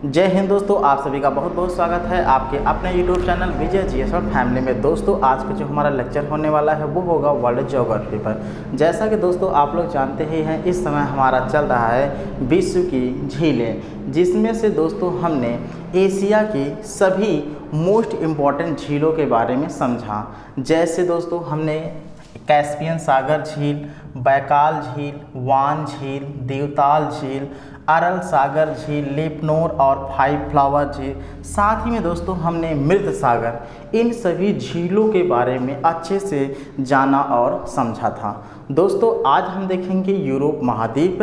जय हिंद दोस्तों, आप सभी का बहुत बहुत स्वागत है आपके अपने YouTube चैनल विजय जीएस और फैमिली में। दोस्तों आज का जो हमारा लेक्चर होने वाला है वो होगा वर्ल्ड ज्योग्राफी पर। जैसा कि दोस्तों आप लोग जानते ही हैं, इस समय हमारा चल रहा है विश्व की झीलें, जिसमें से दोस्तों हमने एशिया की सभी मोस्ट इम्पॉर्टेंट झीलों के बारे में समझा। जैसे दोस्तों हमने कैस्पियन सागर झील, बैकाल झील, वान झील, देवताल झील, अरल सागर झील, लिपनोर और फाइव फ्लावर झील, साथ ही में दोस्तों हमने मृत सागर, इन सभी झीलों के बारे में अच्छे से जाना और समझा था। दोस्तों आज हम देखेंगे यूरोप महाद्वीप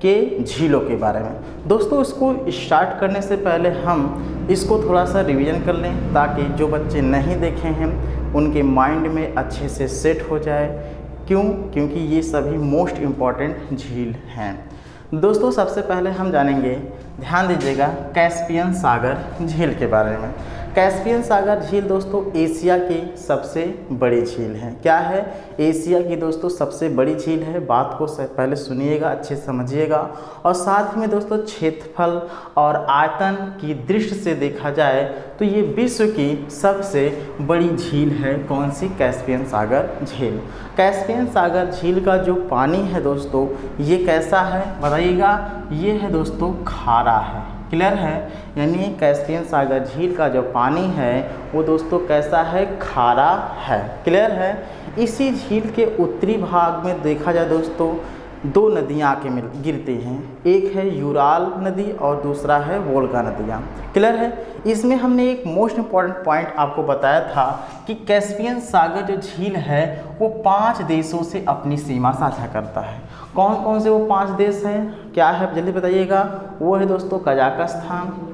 के झीलों के बारे में। दोस्तों इसको स्टार्ट करने से पहले हम इसको थोड़ा सा रिवीजन कर लें, ताकि जो बच्चे नहीं देखे हैं उनके माइंड में अच्छे से सेट हो जाए। क्योंकि ये सभी मोस्ट इम्पॉर्टेंट झील हैं। दोस्तों सबसे पहले हम जानेंगे, ध्यान दीजिएगा, कैस्पियन सागर झील के बारे में। कैस्पियन सागर झील दोस्तों एशिया की सबसे बड़ी झील है। क्या है? एशिया की दोस्तों सबसे बड़ी झील है। बात को पहले सुनिएगा, अच्छे से समझिएगा। और साथ ही में दोस्तों क्षेत्रफल और आयतन की दृष्टि से देखा जाए तो ये विश्व की सबसे बड़ी झील है। कौन सी? कैस्पियन सागर झील। कैस्पियन सागर झील का जो पानी है दोस्तों ये कैसा है बताइएगा? ये है दोस्तों खारा है। क्लियर है? यानी कैस्पियन सागर झील का जो पानी है वो दोस्तों कैसा है? खारा है। क्लियर है? इसी झील के उत्तरी भाग में देखा जाए दोस्तों दो नदियाँ आके गिरती हैं। एक है यूराल नदी और दूसरा है वोल्गा नदियाँ। क्लियर है? इसमें हमने एक मोस्ट इम्पॉर्टेंट पॉइंट आपको बताया था कि कैस्पियन सागर जो झील है वो 5 देशों से अपनी सीमा साझा करता है। कौन कौन से वो 5 देश हैं? क्या है जल्दी बताइएगा? वो है दोस्तों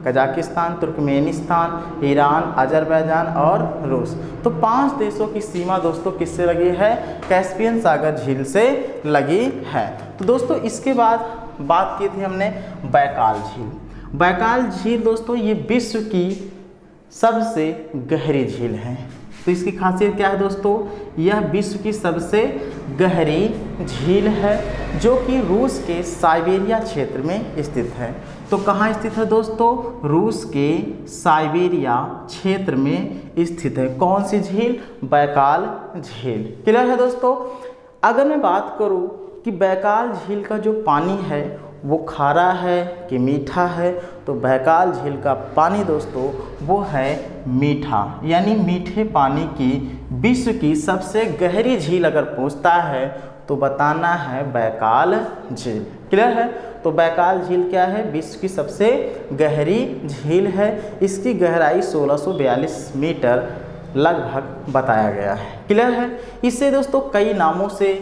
कजाकिस्तान, तुर्कमेनिस्तान, ईरान, अजरबैजान और रूस। तो 5 देशों की सीमा दोस्तों किससे लगी है? कैस्पियन सागर झील से लगी है। तो दोस्तों इसके बाद बात की थी हमने बैकाल झील। बैकाल झील दोस्तों ये विश्व की सबसे गहरी झील है। तो इसकी खासियत क्या है दोस्तों? यह विश्व की सबसे गहरी झील है जो कि रूस के साइबेरिया क्षेत्र में स्थित है। तो कहाँ स्थित है दोस्तों? रूस के साइबेरिया क्षेत्र में स्थित है। कौन सी झील? बैकाल झील। क्लियर है दोस्तों? अगर मैं बात करूँ कि बैकाल झील का जो पानी है वो खारा है कि मीठा है, तो बैकाल झील का पानी दोस्तों वो है मीठा। यानी मीठे पानी की विश्व की सबसे गहरी झील अगर पूछता है तो बताना है बैकाल झील। क्लियर है? तो बैकाल झील क्या है? विश्व की सबसे गहरी झील है। इसकी गहराई 1642 मीटर लगभग बताया गया है। क्लियर है? इससे दोस्तों कई नामों से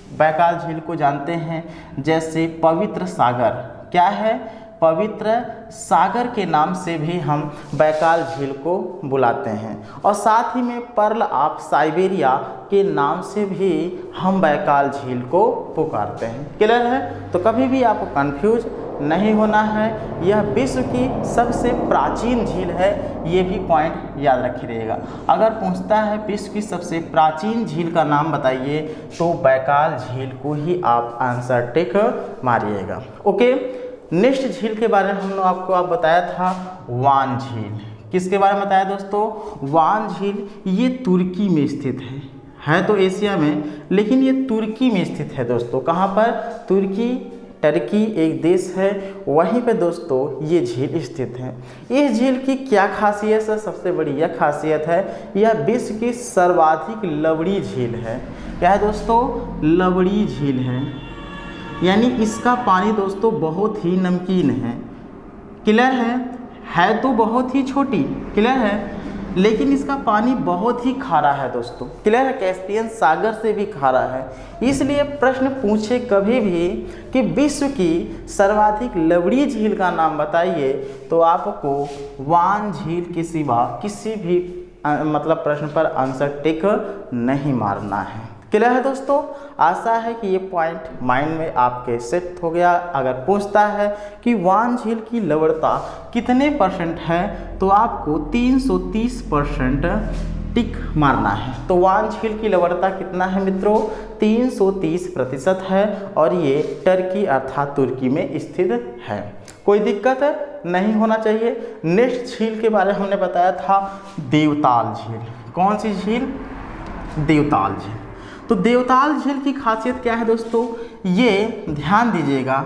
बैकाल झील को जानते हैं, जैसे पवित्र सागर। क्या है? पवित्र सागर के नाम से भी हम बैकाल झील को बुलाते हैं। और साथ ही में पर्ल ऑफ साइबेरिया के नाम से भी हम बैकाल झील को पुकारते हैं। क्लियर है? तो कभी भी आपको कंफ्यूज नहीं होना है। यह विश्व की सबसे प्राचीन झील है, ये भी पॉइंट याद रखिएगा। अगर पूछता है विश्व की सबसे प्राचीन झील का नाम बताइए तो बैकाल झील को ही आप आंसर टिक मारिएगा। ओके, नेक्स्ट झील के बारे में हमने आपको बताया था वान झील। किसके बारे में बताया दोस्तों? वान झील ये तुर्की में स्थित है तो एशिया में, लेकिन ये तुर्की में स्थित है दोस्तों। कहाँ पर? टर्की एक देश है, वहीं पे दोस्तों ये झील स्थित है। इस झील की क्या खासियत है? सबसे बड़ी यह खासियत है, यह विश्व की सर्वाधिक लवड़ी झील है। क्या है दोस्तों? लवड़ी झील है। यानी इसका पानी दोस्तों बहुत ही नमकीन है। क्लियर है तो बहुत ही छोटी। क्लियर है? लेकिन इसका पानी बहुत ही खारा है दोस्तों। क्लियर है? कैस्पियन सागर से भी खारा है। इसलिए प्रश्न पूछे कभी भी कि विश्व की सर्वाधिक लवड़ी झील का नाम बताइए तो आपको वान झील के सिवा किसी भी प्रश्न पर आंसर टिक नहीं मारना है। क्लियर है दोस्तों? आशा है कि ये पॉइंट माइंड में आपके सेट हो गया। अगर पूछता है कि वान झील की लवणता कितने % है तो आपको 330% टिक मारना है। तो वान झील की लवणता कितना है मित्रों? 330% है और ये टर्की अर्थात तुर्की में स्थित है। कोई दिक्कत नहीं होना चाहिए। नेक्स्ट झील के बारे में हमने बताया था देवताल झील। कौन सी झील? देवताल झील। तो देवताल झील की खासियत क्या है दोस्तों? ये ध्यान दीजिएगा,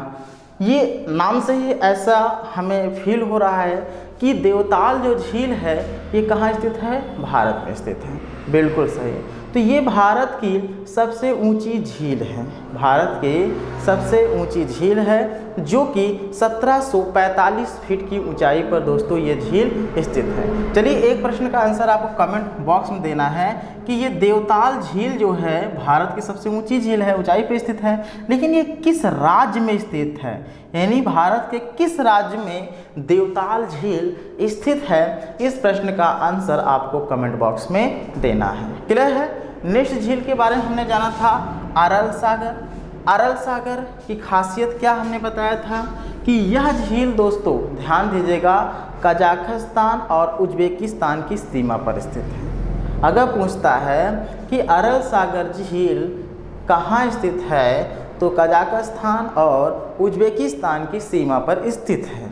ये नाम से ही ऐसा हमें फील हो रहा है कि देवताल जो झील है ये कहाँ स्थित है? भारत में स्थित है। बिल्कुल सही। तो ये भारत की सबसे ऊंची झील है, भारत की सबसे ऊंची झील है, जो कि 1745 फीट की ऊंचाई पर दोस्तों ये झील स्थित है। चलिए एक प्रश्न का आंसर आपको कमेंट बॉक्स में देना है कि ये देवताल झील जो है भारत की सबसे ऊंची झील है, ऊंचाई पर स्थित है, लेकिन ये किस राज्य में स्थित है? यानी भारत के किस राज्य में देवताल झील स्थित है? इस प्रश्न का आंसर आपको कमेंट बॉक्स में देना है। क्लियर है? नेक्स्ट झील के बारे में हमने जाना था अरल सागर। अरल सागर की खासियत क्या हमने बताया था कि यह झील दोस्तों ध्यान दीजिएगा कजाकिस्तान और उज्बेकिस्तान की सीमा पर स्थित है। अगर पूछता है कि अरल सागर झील कहाँ स्थित है, तो कजाकिस्तान और उज्बेकिस्तान की सीमा पर स्थित है।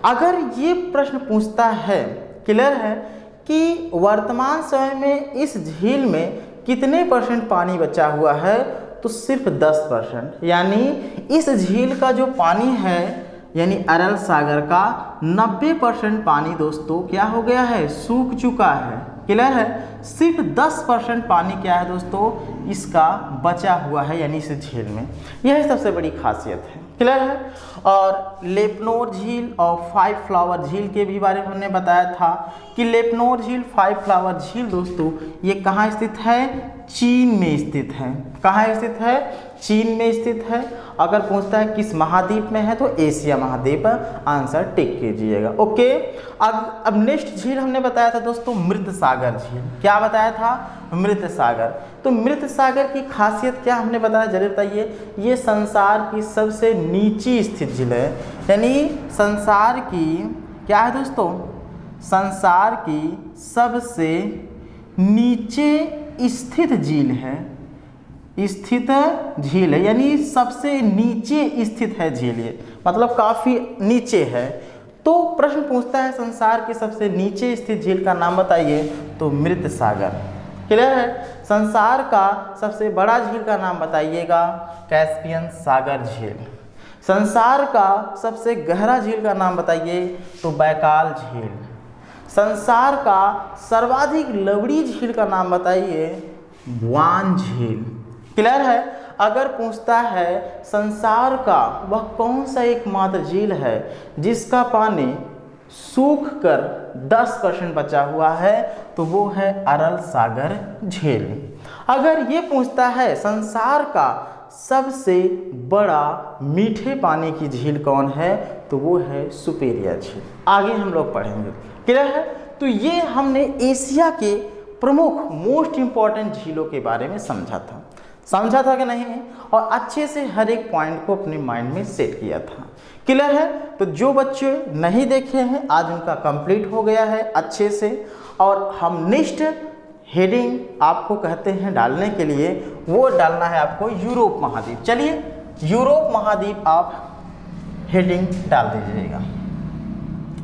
अगर ये प्रश्न पूछता है, क्लियर है, कि वर्तमान समय में इस झील में कितने % पानी बचा हुआ है, तो सिर्फ 10%। यानी इस झील का जो पानी है, यानी अरल सागर का 90% पानी दोस्तों क्या हो गया है? सूख चुका है। क्लियर है? सिर्फ 10% पानी क्या है दोस्तों? इसका बचा हुआ है, यानी इस झील में। यह सबसे बड़ी खासियत है। क्लियर है? और लेपनोर झील और 5 फ्लावर झील के भी बारे में हमने बताया था कि लेपनोर झील, 5 फ्लावर झील दोस्तों ये कहाँ स्थित है? चीन में स्थित है। कहाँ स्थित है? चीन में स्थित है। अगर पूछता है किस महाद्वीप में है, तो एशिया महाद्वीप, आंसर टिक कीजिएगा। ओके। अब नेक्स्ट झील हमने बताया था दोस्तों मृत सागर झील। क्या बताया था? मृत सागर। तो मृत सागर की खासियत क्या हमने बताया, जरूर बताइए। ये संसार की सबसे नीची स्थित झील है, यानी संसार की क्या है दोस्तों? संसार की सबसे नीचे स्थित झील है, स्थित झील है, यानी सबसे नीचे स्थित है झील, ये मतलब काफ़ी नीचे है। तो प्रश्न पूछता है संसार के सबसे नीचे स्थित झील का नाम बताइए, तो मृत सागर। क्लियर है? संसार का सबसे बड़ा झील का नाम बताइएगा, कैस्पियन सागर झील। संसार का सबसे गहरा झील का नाम बताइए, तो बैकाल झील। संसार का सर्वाधिक लवड़ी झील का नाम बताइए, बुआन झील। क्लियर है? अगर पूछता है संसार का वह कौन सा एकमात्र झील है जिसका पानी सूख कर 10% बचा हुआ है, तो वो है अरल सागर झील। अगर ये पूछता है संसार का सबसे बड़ा मीठे पानी की झील कौन है, तो वो है सुपेरिया झील। आगे हम लोग पढ़ेंगे। क्लियर है? तो ये हमने एशिया के प्रमुख मोस्ट इम्पॉर्टेंट झीलों के बारे में समझा था कि नहीं? और अच्छे से हर एक पॉइंट को अपने माइंड में सेट किया था। क्लियर है? तो जो बच्चे नहीं देखे हैं आज उनका कंप्लीट हो गया है अच्छे से। और हम नेक्स्ट हेडिंग आपको कहते हैं डालने के लिए, वो डालना है आपको यूरोप महाद्वीप। चलिए यूरोप महाद्वीप आप हेडिंग डाल दीजिएगा।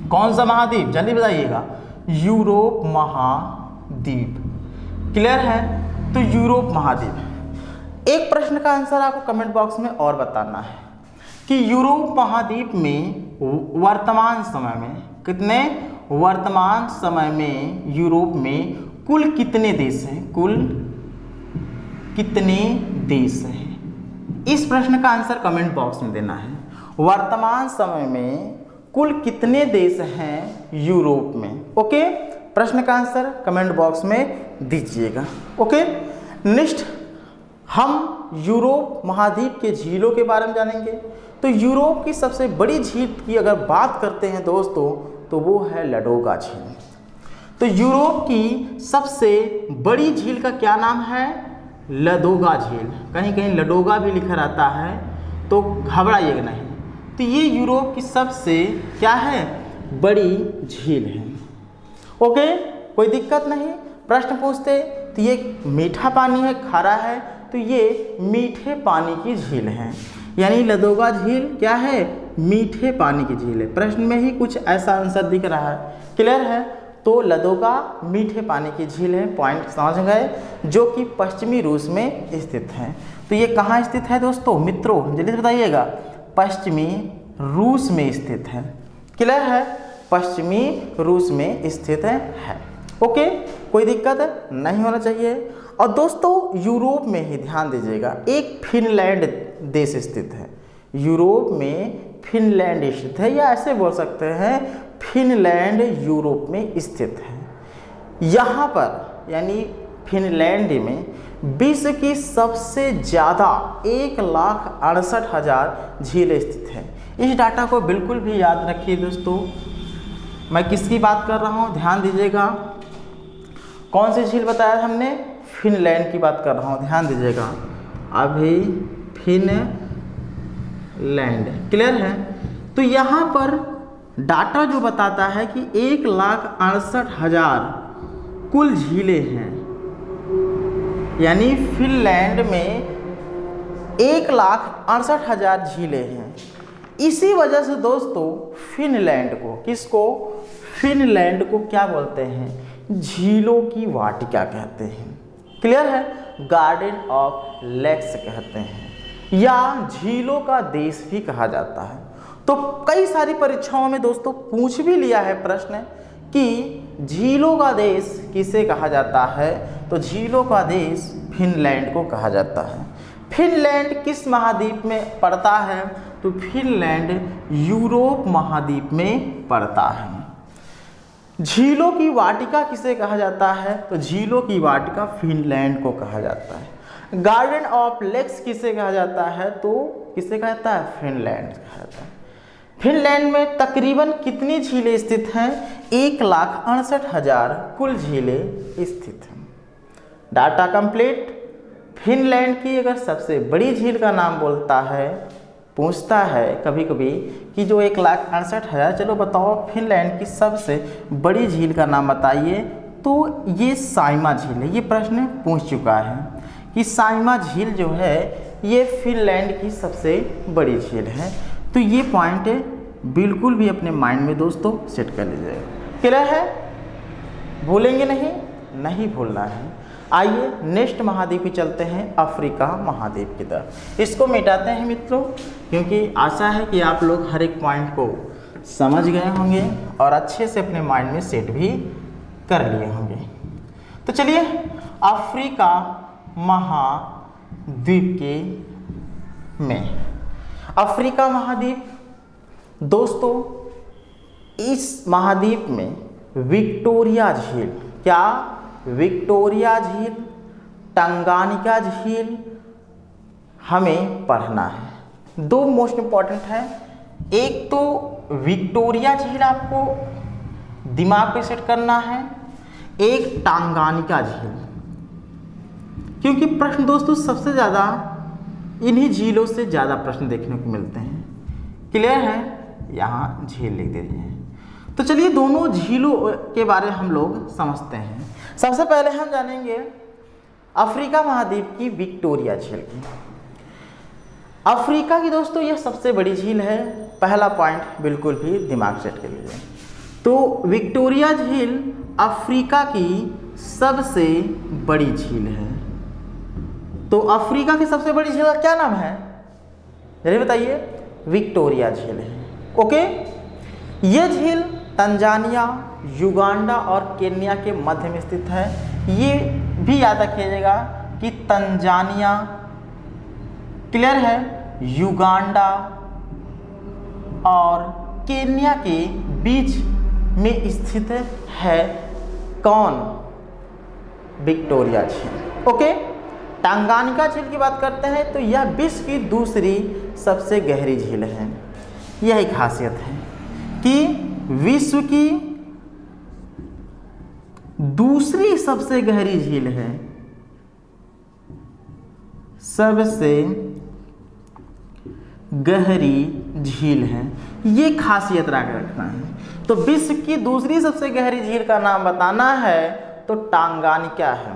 कौन सा महाद्वीप? जल्दी बताइएगा। यूरोप महाद्वीप। क्लियर है? तो यूरोप महाद्वीप। एक प्रश्न का आंसर आपको कमेंट बॉक्स में और बताना है कि यूरोप महाद्वीप में वर्तमान समय में कितने, वर्तमान समय में यूरोप में कुल कितने देश हैं? कुल कितने देश हैं? इस प्रश्न का आंसर कमेंट बॉक्स में देना है। वर्तमान समय में कुल कितने देश हैं यूरोप में? ओके, प्रश्न का आंसर कमेंट बॉक्स में दीजिएगा। ओके, नेक्स्ट हम यूरोप महाद्वीप के झीलों के बारे में जानेंगे। तो यूरोप की सबसे बड़ी झील की अगर बात करते हैं दोस्तों, तो वो है लडोगा झील। तो यूरोप की सबसे बड़ी झील का क्या नाम है? लडोगा झील। कहीं कहीं लडोगा भी लिखा रहता है, तो घबराइएगा नहीं। तो ये यूरोप की सबसे क्या है? बड़ी झील है। ओके, कोई दिक्कत नहीं। प्रश्न पूछते तो ये मीठा पानी है, खारा है, तो ये मीठे पानी की झील है, यानी लडोगा झील क्या है? मीठे पानी की झील है। प्रश्न में ही कुछ ऐसा आंसर दिख रहा है, क्लियर है। तो लदोगा मीठे पानी की झील है, पॉइंट समझ गए, जो कि पश्चिमी रूस में स्थित है। तो ये कहाँ स्थित है दोस्तों, मित्रों जल्दी से बताइएगा, पश्चिमी रूस में स्थित है, क्लियर है, पश्चिमी रूस में स्थित है। ओके, कोई दिक्कत नहीं होना चाहिए। और दोस्तों यूरोप में ही ध्यान दीजिएगा एक फिनलैंड देश स्थित है, यूरोप में फिनलैंड स्थित है, या ऐसे बोल सकते हैं फिनलैंड यूरोप में स्थित है। यहाँ पर यानी फिनलैंड में विश्व की सबसे ज़्यादा 1,68,000 झीलें स्थित हैं। इस डाटा को बिल्कुल भी याद रखिए दोस्तों। मैं किसकी बात कर रहा हूँ, ध्यान दीजिएगा। कौन सी झील बताया हमने, फिनलैंड की बात कर रहा हूँ, ध्यान दीजिएगा। अभी फिनलैंड, क्लियर है। तो यहाँ पर डाटा जो बताता है कि 1,68,000 कुल झीलें हैं, यानी फिनलैंड में 1,68,000 झीलें हैं। इसी वजह से दोस्तों फिनलैंड को, किसको, फिनलैंड को क्या बोलते हैं, झीलों की वाटिका कहते हैं, क्लियर है, गार्डन ऑफ लेक्स कहते हैं, या झीलों का देश भी कहा जाता है। तो कई सारी परीक्षाओं में दोस्तों पूछ भी लिया है प्रश्न कि झीलों का देश किसे कहा जाता है, तो झीलों का देश फिनलैंड को कहा जाता है। फिनलैंड किस महाद्वीप में पड़ता है, तो फिनलैंड यूरोप महाद्वीप में पड़ता है। झीलों की वाटिका किसे कहा जाता है, तो झीलों की वाटिका फिनलैंड को कहा जाता है। गार्डन ऑफ लेक्स किसे कहा जाता है, तो किसे कहा जाता है, फिनलैंड कहा जाता है। फिनलैंड में तकरीबन कितनी झीलें स्थित हैं, 1,68,000 कुल झीलें स्थित हैं। Data complete. फिनलैंड की अगर सबसे बड़ी झील का नाम बोलता है, पूछता है कभी कभी कि जो 1,68,000, चलो बताओ फिनलैंड की सबसे बड़ी झील का नाम बताइए, तो ये साइमा झील है। ये प्रश्न पूछ चुका है कि साइमा झील जो है ये फिनलैंड की सबसे बड़ी झील है। तो ये पॉइंट बिल्कुल भी अपने माइंड में दोस्तों सेट कर लीजिएगा, क्लियर है, भूलेंगे नहीं, नहीं भूलना है। आइए नेक्स्ट महाद्वीप पे चलते हैं, अफ्रीका महाद्वीप की तरफ। इसको मिटाते हैं मित्रों, क्योंकि आशा है कि आप लोग हर एक पॉइंट को समझ गए होंगे और अच्छे से अपने माइंड में सेट भी कर लिए होंगे। तो चलिए अफ्रीका महाद्वीप के में अफ्रीका महाद्वीप दोस्तों, इस महाद्वीप में विक्टोरिया झील, क्या, विक्टोरिया झील, टंगानिका झील हमें पढ़ना है। दो मोस्ट इम्पॉर्टेंट है, एक तो विक्टोरिया झील आपको दिमाग पे सेट करना है, एक टंगानिका झील, क्योंकि प्रश्न दोस्तों सबसे ज़्यादा इन्हीं झीलों से ज़्यादा प्रश्न देखने को मिलते हैं, क्लियर है। यहाँ झील लिख दीजिए। तो चलिए दोनों झीलों के बारे में हम लोग समझते हैं। सबसे पहले हम जानेंगे अफ्रीका महाद्वीप की विक्टोरिया झील की। अफ्रीका की दोस्तों यह सबसे बड़ी झील है, पहला पॉइंट बिल्कुल भी दिमाग सेट कर लीजिए। तो विक्टोरिया झील अफ्रीका की सबसे बड़ी झील है। तो अफ्रीका की सबसे बड़ी झील का क्या नाम है, जल्दी बताइए, विक्टोरिया झील है। ओके, ये झील तंजानिया, युगांडा और केन्या के मध्य में स्थित है। ये भी याद रखिएगा कि तंजानिया, क्लियर है, युगांडा और केन्या के बीच में स्थित है कौन, विक्टोरिया झील। ओके, टंगानिका झील की बात करते हैं तो यह विश्व की दूसरी सबसे गहरी झील है। यही खासियत है कि विश्व की दूसरी सबसे गहरी झील है, सबसे गहरी झील है, ये खासियत रखना है। तो विश्व की दूसरी सबसे गहरी झील का नाम बताना है तो टंगानिका है।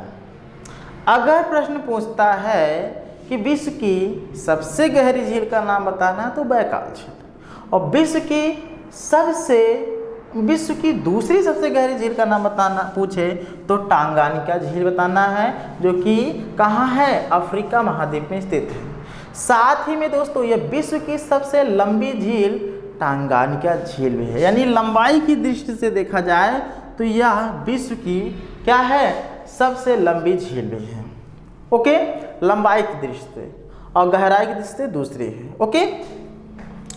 अगर प्रश्न पूछता है कि विश्व की सबसे गहरी झील का नाम बताना है तो बैकाल झील, और विश्व की दूसरी सबसे गहरी झील का नाम बताना पूछे तो टांगानिका झील बताना है, जो कि कहाँ है, अफ्रीका महाद्वीप में स्थित है। साथ ही में दोस्तों यह विश्व की सबसे लंबी झील टांगानिका झील भी है, यानी लंबाई की दृष्टि से देखा जाए तो यह विश्व की क्या है, सबसे लंबी झील भी है। ओके, लंबाई की दृष्टि से, और गहराई की दृष्टि से दूसरी है। ओके,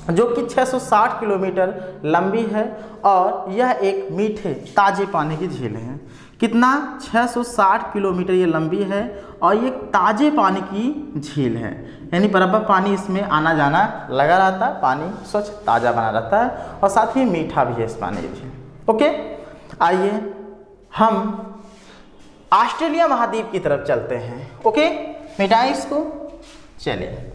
जो कि 660 किलोमीटर लंबी है और यह एक मीठे ताजे पानी की झील है। कितना, 660 किलोमीटर ये लंबी है और ये ताजे पानी की झील है, यानी बराबर पानी इसमें आना जाना लगा रहता है, पानी स्वच्छ ताज़ा बना रहता है और साथ ही मीठा भी है इस पानी की झील। ओके, आइए हम ऑस्ट्रेलिया महाद्वीप की तरफ चलते हैं। ओके, मिटाएं इसको, चलिए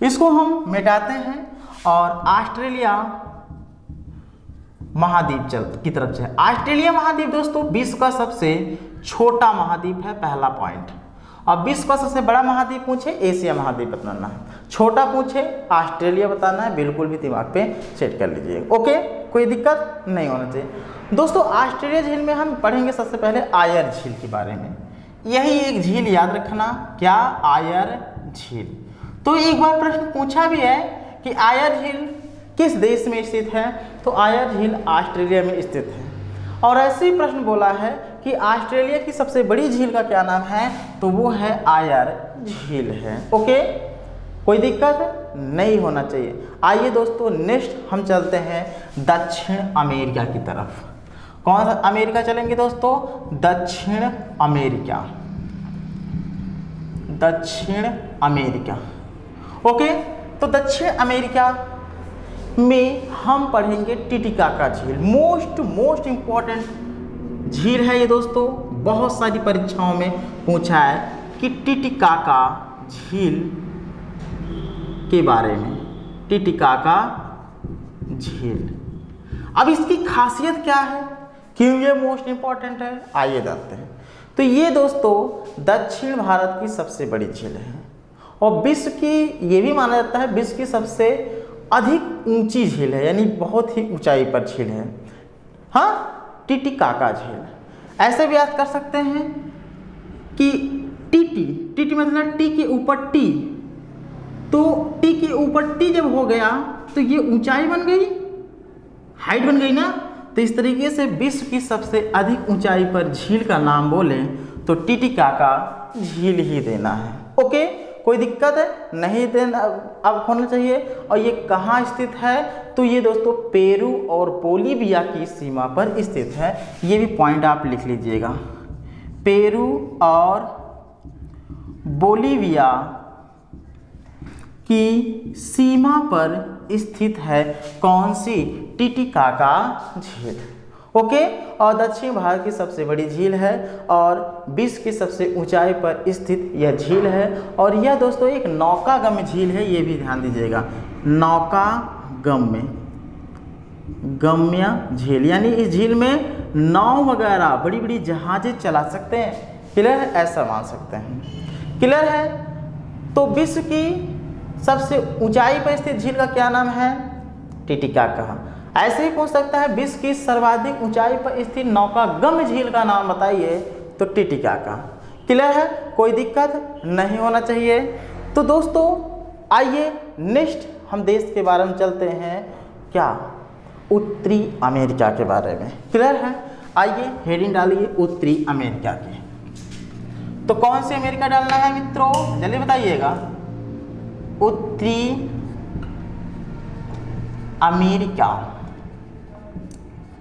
इसको हम मिटाते हैं और ऑस्ट्रेलिया महाद्वीप की तरफ चलते हैं। ऑस्ट्रेलिया महाद्वीप दोस्तों विश्व का सबसे छोटा महाद्वीप है, पहला पॉइंट। और विश्व का सबसे बड़ा महाद्वीप पूछे एशिया महाद्वीप बताना है, छोटा पूछे ऑस्ट्रेलिया बताना है, बिल्कुल भी दिमाग पे सेट कर लीजिए। ओके, कोई दिक्कत नहीं होना चाहिए। दोस्तों ऑस्ट्रेलिया झील में हम पढ़ेंगे सबसे पहले आयर झील के बारे में। यही एक झील याद रखना, क्या, आयर झील। तो एक बार प्रश्न पूछा भी है कि आयर झील किस देश में स्थित है, तो आयर झील ऑस्ट्रेलिया में स्थित है। और ऐसे ही प्रश्न बोला है कि ऑस्ट्रेलिया की सबसे बड़ी झील का क्या नाम है, तो वो है आयर झील है। ओके, कोई दिक्कत नहीं होना चाहिए। आइए दोस्तों नेक्स्ट हम चलते हैं दक्षिण अमेरिका की तरफ। कौन सा अमेरिका चलेंगे दोस्तों, दक्षिण अमेरिका, दक्षिण अमेरिका। ओके, तो दक्षिण अमेरिका में हम पढ़ेंगे टिटिकाका झील। मोस्ट इंपॉर्टेंट झील है ये दोस्तों, बहुत सारी परीक्षाओं में पूछा है कि टिटिकाका झील के बारे में, टिटिकाका झील। अब इसकी खासियत क्या है, क्यों ये मोस्ट इंपॉर्टेंट है, आइए जानते हैं। तो ये दोस्तों दक्षिण भारत की सबसे बड़ी झील है और विश्व की, ये भी माना जाता है विश्व की सबसे अधिक ऊंची झील है, यानी बहुत ही ऊंचाई पर झील है। हाँ, टिटिकाका झील। ऐसे भी याद कर सकते हैं कि टीटी मतलब टी के ऊपर टी, तो टी के ऊपर टी जब हो गया तो ये ऊंचाई बन गई, हाइट बन गई ना। तो इस तरीके से विश्व की सबसे अधिक ऊंचाई पर झील का नाम बोले तो टिटिकाका झील ही देना है। ओके, कोई दिक्कत है नहीं देना अब होना चाहिए। और ये कहाँ स्थित है, तो ये दोस्तों पेरू और बोलीविया की सीमा पर स्थित है। ये भी पॉइंट आप लिख लीजिएगा, पेरू और बोलीविया की सीमा पर स्थित है कौन सी, टिटिकाका झील। ओके, और दक्षिण भारत की सबसे बड़ी झील है और विश्व की सबसे ऊंचाई पर स्थित यह झील है। और यह दोस्तों एक नौकागम्य झील है, ये भी ध्यान दीजिएगा, गम्य झील, यानी इस झील में नाव वगैरह बड़ी बड़ी जहाजें चला सकते हैं। क्लियर है, ऐसा मान सकते हैं। क्लियर है, तो विश्व की सबसे ऊंचाई पर स्थित झील का क्या नाम है, टिटिकाका। ऐसे ही पूछ सकता है विश्व की सर्वाधिक ऊंचाई पर स्थित नौकागम्य झील का नाम बताइए, तो टिटिकाका। क्लियर है, कोई दिक्कत नहीं होना चाहिए। तो दोस्तों आइए नेक्स्ट हम देश के बारे में चलते हैं, क्या, उत्तरी अमेरिका के बारे में। क्लियर है, आइए हेडिंग डालिए उत्तरी अमेरिका की। तो कौन सी अमेरिका डालना है मित्रों, जल्दी बताइएगा, उत्तरी अमेरिका।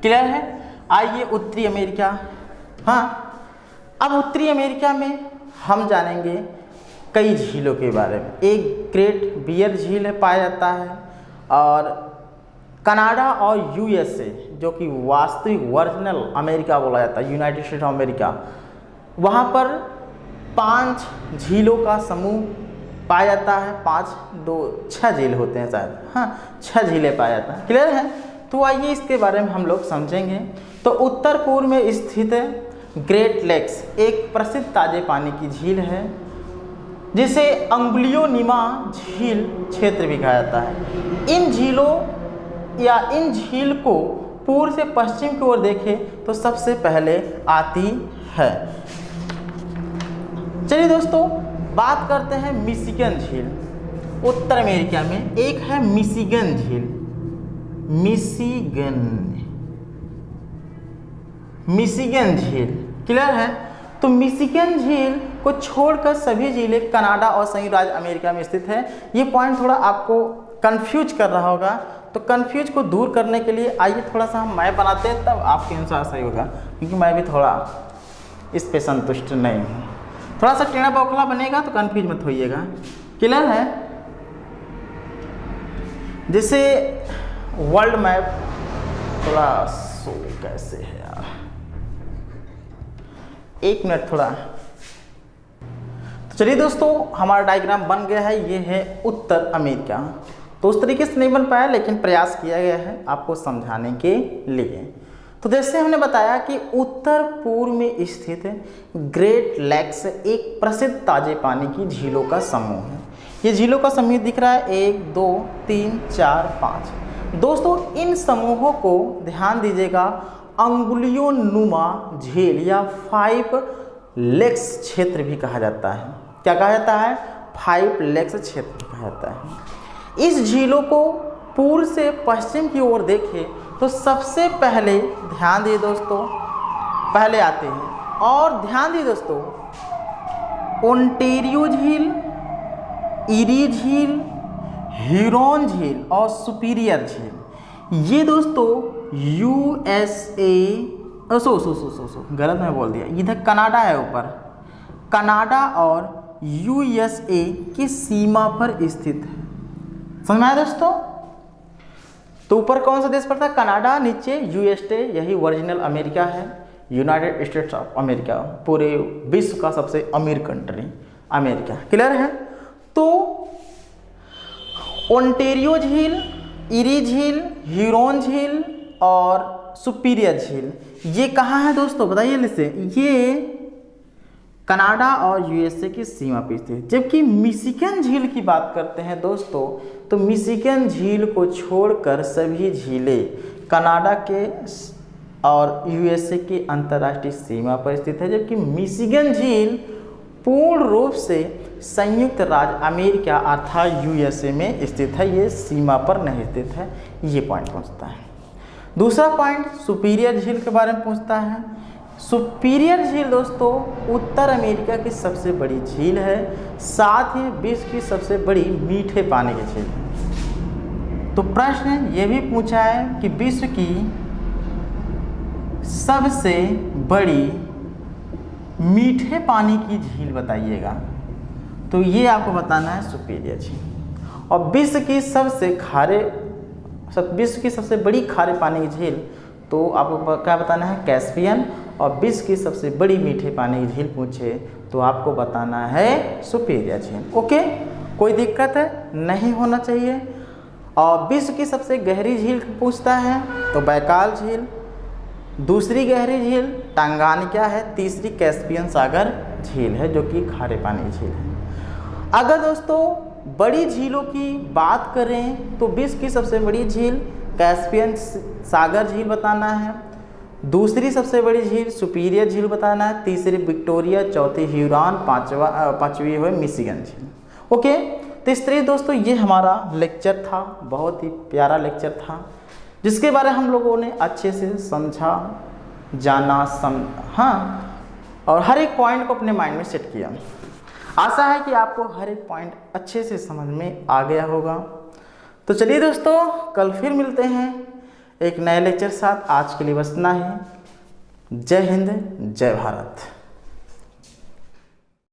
क्लियर है, आइए उत्तरी अमेरिका। हाँ, अब उत्तरी अमेरिका में हम जानेंगे कई झीलों के बारे में। एक ग्रेट बियर झील है पाया जाता है, और कनाडा और यूएसए जो कि वास्तविक वर्जिनल अमेरिका बोला जाता है, यूनाइटेड स्टेट ऑफ अमेरिका, वहाँ पर 5 झीलों का समूह पाया जाता है। 6 झील होते हैं शायद, हाँ 6 झीलें पाया जाता है। क्लियर है, तो आइए इसके बारे में हम लोग समझेंगे। तो उत्तर पूर्व में स्थित ग्रेट लेक्स एक प्रसिद्ध ताजे पानी की झील है। जिसे अंगुलियों झील क्षेत्र भी कहा जाता है। इन झीलों या इन झील को पूर्व से पश्चिम की ओर देखें तो सबसे पहले आती है। चलिए दोस्तों, बात करते हैं मिशिगन झील। उत्तर अमेरिका में एक है मिशिगन झील, मिशिगन झील, क्लियर है। तो मिशिगन झील को छोड़कर सभी झीलें कनाडा और संयुक्त राज्य अमेरिका में स्थित है। ये पॉइंट थोड़ा आपको कंफ्यूज कर रहा होगा, तो कंफ्यूज को दूर करने के लिए आइए थोड़ा सा हम मैप बनाते हैं, तब आपके अनुसार सही होगा, क्योंकि मैं भी थोड़ा इस पे संतुष्ट नहीं हूँ। थोड़ा सा टेढ़ा बौखला बनेगा तो कंफ्यूज मत होइएगा, क्लियर है। जैसे वर्ल्ड मैप थोड़ा सो कैसे है यार, एक मिनट थोड़ा। तो चलिए दोस्तों, हमारा डायग्राम बन गया है। ये है उत्तर अमेरिका। तो उस तरीके से नहीं बन पाया, लेकिन प्रयास किया गया है आपको समझाने के लिए। तो जैसे हमने बताया कि उत्तर पूर्व में स्थित ग्रेट लेक्स एक प्रसिद्ध ताजे पानी की झीलों का समूह है। ये झीलों का समूह दिख रहा है 1 2 3 4 5। दोस्तों, इन समूहों को ध्यान दीजिएगा अंगुलियों नुमा झील या 5 लेक्स क्षेत्र भी कहा जाता है। क्या कहा जाता है? 5 लेक्स क्षेत्र कहा जाता है। इस झीलों को पूर्व से पश्चिम की ओर देखें तो सबसे पहले ध्यान दिए दोस्तों, पहले आते हैं। और ध्यान दिए दोस्तों, ओंटेरियो झील, इरी झील, ह्यूरॉन झील और सुपीरियर झील, ये दोस्तों यूएसए गलत मैं बोल दिया, इधर कनाडा है ऊपर, कनाडा और यूएसए की सीमा पर स्थित है। समझ में आया दोस्तों? तो ऊपर कौन सा देश पड़ता है? कनाडा, नीचे यूएसए, यही ओरिजिनल अमेरिका है, यूनाइटेड स्टेट्स ऑफ अमेरिका, पूरे विश्व का सबसे अमीर कंट्री अमेरिका, क्लियर है। तो ओंटेरियो झील, इरी झील, ह्यूरॉन झील और सुपीरियर झील, ये कहाँ है दोस्तों? बताइए इससे। ये कनाडा और यूएसए की सीमा पर स्थित। जबकि मिशिगन झील की बात करते हैं दोस्तों, तो मिशिगन झील को छोड़कर सभी झीलें कनाडा के और यूएसए की अंतर्राष्ट्रीय सीमा पर स्थित है। जबकि मिशिगन झील पूर्ण रूप से संयुक्त राज्य अमेरिका अर्थात यूएसए में स्थित है, ये सीमा पर नहीं स्थित है। ये पॉइंट पूछता है। दूसरा पॉइंट सुपीरियर झील के बारे में पूछता है। सुपीरियर झील दोस्तों उत्तर अमेरिका की सबसे बड़ी झील है, साथ ही विश्व की सबसे बड़ी मीठे पानी की झील है। तो प्रश्न ये भी पूछा है कि विश्व की सबसे बड़ी मीठे पानी की झील बताइएगा, तो ये आपको बताना है सुपीरियर झील। और विश्व की सबसे बड़ी खारे पानी की झील, तो आपको क्या बताना है? कैस्पियन। और विश्व की सबसे बड़ी मीठे पानी की झील पूछे तो आपको बताना है सुपीरियर झील। ओके, कोई दिक्कत है? नहीं होना चाहिए। और विश्व की सबसे गहरी झील पूछता है तो बैकाल झील, दूसरी गहरी झील टांगानिका है, तीसरी कैस्पियन सागर झील है जो कि खारे पानी की झील है। अगर दोस्तों बड़ी झीलों की बात करें तो विश्व की सबसे बड़ी झील कैस्पियन सागर झील बताना है, दूसरी सबसे बड़ी झील सुपीरियर झील बताना है, तीसरी विक्टोरिया, चौथी ह्यूरॉन, पांचवी है मिशिगन झील। ओके, तो इस तरह दोस्तों ये हमारा लेक्चर था, बहुत ही प्यारा लेक्चर था, जिसके बारे हम लोगों ने अच्छे से समझा, जाना, हाँ, और हर एक पॉइंट को अपने माइंड में सेट किया। आशा है कि आपको हर एक पॉइंट अच्छे से समझ में आ गया होगा। तो चलिए दोस्तों, कल फिर मिलते हैं एक नए लेक्चर साथ। आज के लिए बस इतना ही। जय हिंद, जय भारत।